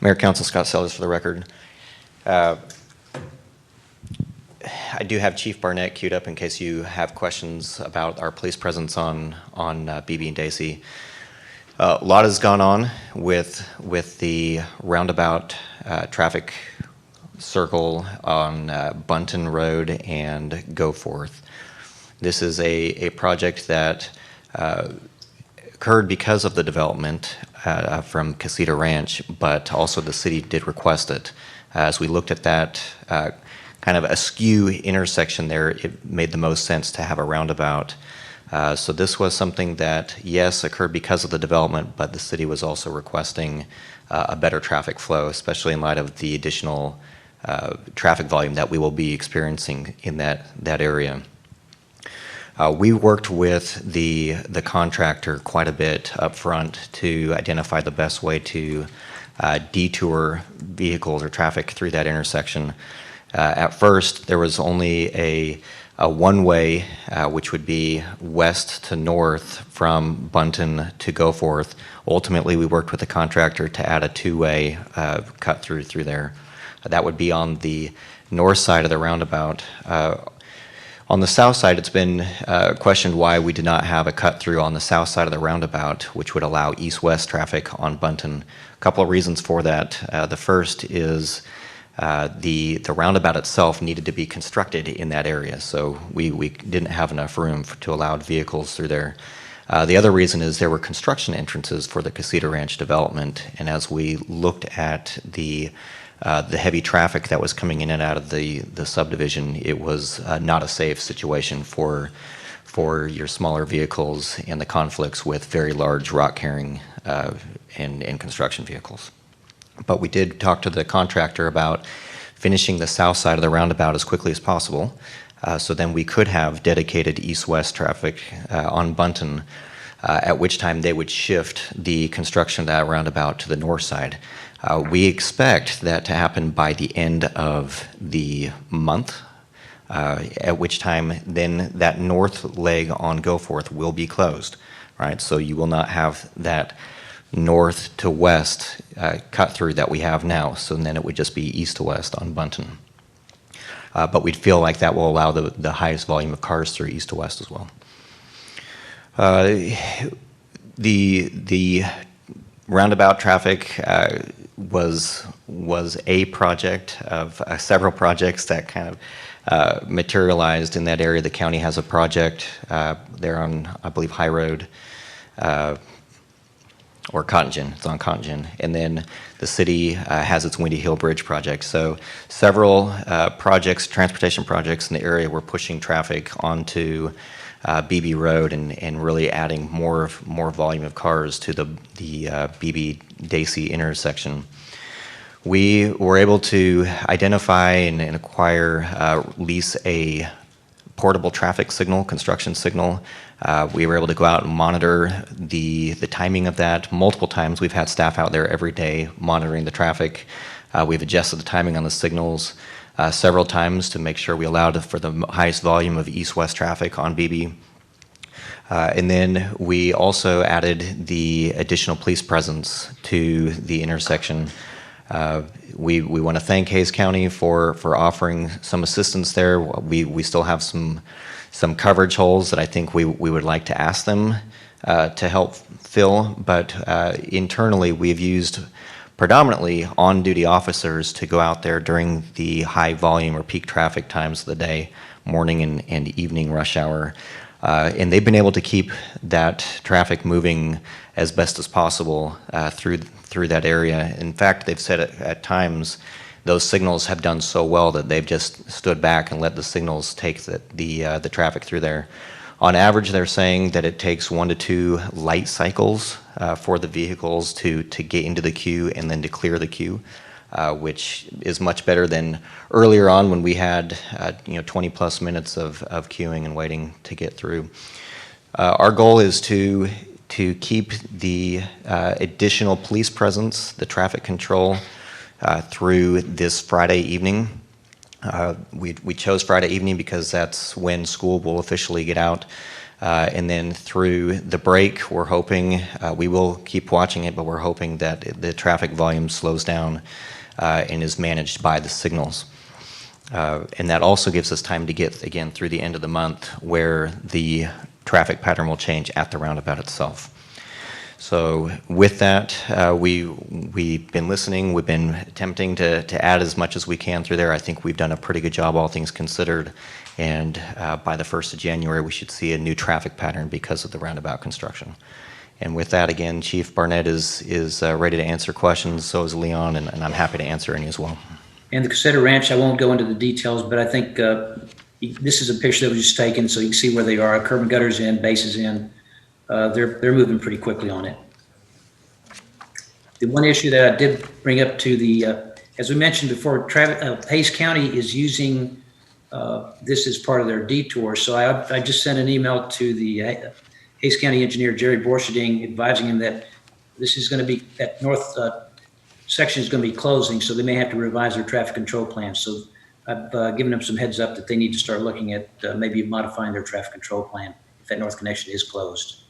Mayor Council Scott Sellers for the record. I do have Chief Barnett queued up in case you have questions about our police presence on BB and Dacey. A lot has gone on with the roundabout traffic circle on Bunton Road and Goforth. This is a project that occurred because of the development from Casetta Ranch, but also the city did request it. As we looked at that kind of askew intersection there, it made the most sense to have a roundabout. So this was something that, yes, occurred because of the development, but the city was also requesting a better traffic flow, especially in light of the additional traffic volume that we will be experiencing in that area. We worked with the contractor quite a bit up front to identify the best way to detour vehicles or traffic through that intersection. At first, there was only a one-way, which would be west to north from Bunton to Goforth. Ultimately, we worked with the contractor to add a two-way cut through there. That would be on the north side of the roundabout. On the south side, it's been questioned why we did not have a cut through on the south side of the roundabout, which would allow east-west traffic on Bunton. A couple of reasons for that. The first is the roundabout itself needed to be constructed in that area, so we didn't have enough room to allow vehicles through there. The other reason is there were construction entrances for the Casetta Ranch development, and as we looked at the heavy traffic that was coming in and out of the subdivision, it was not a safe situation for your smaller vehicles and the conflicts with very large rock carrying and construction vehicles. But we did talk to the contractor about finishing the south side of the roundabout as quickly as possible, so then we could have dedicated east-west traffic on Bunton, at which time they would shift the construction of that roundabout to the north side. We expect that to happen by the end of the month, at which time then that north leg on Goforth will be closed, right? So you will not have that north to west cut through that we have now, so then it would just be east to west on Bunton. But we'd feel like that will allow the highest volume of cars through east to west as well. The roundabout traffic was a project of several projects that kind of materialized in that area. The county has a project there on, I believe, High Road, or Cottongen. It's on Cottongen. And then the city has its Windy Hill Bridge project. So several projects, transportation projects in the area were pushing traffic onto BB Road and really adding more volume of cars to the BB Dacey intersection. We were able to identify and acquire, lease a portable traffic signal, construction signal. We were able to go out and monitor the timing of that multiple times. We've had staff out there every day monitoring the traffic. We've adjusted the timing on the signals several times to make sure we allowed for the highest volume of east-west traffic on BB. And then we also added the additional police presence to the intersection. We want to thank Hays County for offering some assistance there. We still have some coverage holes that I think we would like to ask them to help fill, but internally we've used predominantly on-duty officers to go out there during the high volume or peak traffic times of the day, morning and evening rush hour. And they've been able to keep that traffic moving as best as possible through that area. In fact, they've said at times those signals have done so well that they've just stood back and let the signals take the traffic through there. On average, they're saying that it takes 1 to 2 light cycles for the vehicles to get into the queue and then to clear the queue, which is much better than earlier on when we had 20 plus minutes of queuing and waiting to get through. Our goal is to keep the additional police presence, the traffic control, through this Friday evening. We chose Friday evening because that's when school will officially get out. And then through the break, we're hoping, we will keep watching it, but we're hoping that the traffic volume slows down and is managed by the signals. And that also gives us time to get, again, through the end of the month where the traffic pattern will change at the roundabout itself. So with that, we've been listening. We've been attempting to add as much as we can through there. I think we've done a pretty good job, all things considered. And by the 1st of January, we should see a new traffic pattern because of the roundabout construction. And with that, again, Chief Barnett is ready to answer questions. So is Leon, and I'm happy to answer any as well. And the Casetta Ranch, I won't go into the details, but I think this is a picture that was just taken so you can see where they are. Curb and gutters in, base is in. They're moving pretty quickly on it. The one issue that I did bring up to the, as we mentioned before, Hays County is using this as part of their detour. So I just sent an email to the Hays County engineer, Jerry Borcherding, advising him that this is going to be, that north section is going to be closing, so they may have to revise their traffic control plan. So I've given them some heads up that they need to start looking at maybe modifying their traffic control plan if that north connection is closed.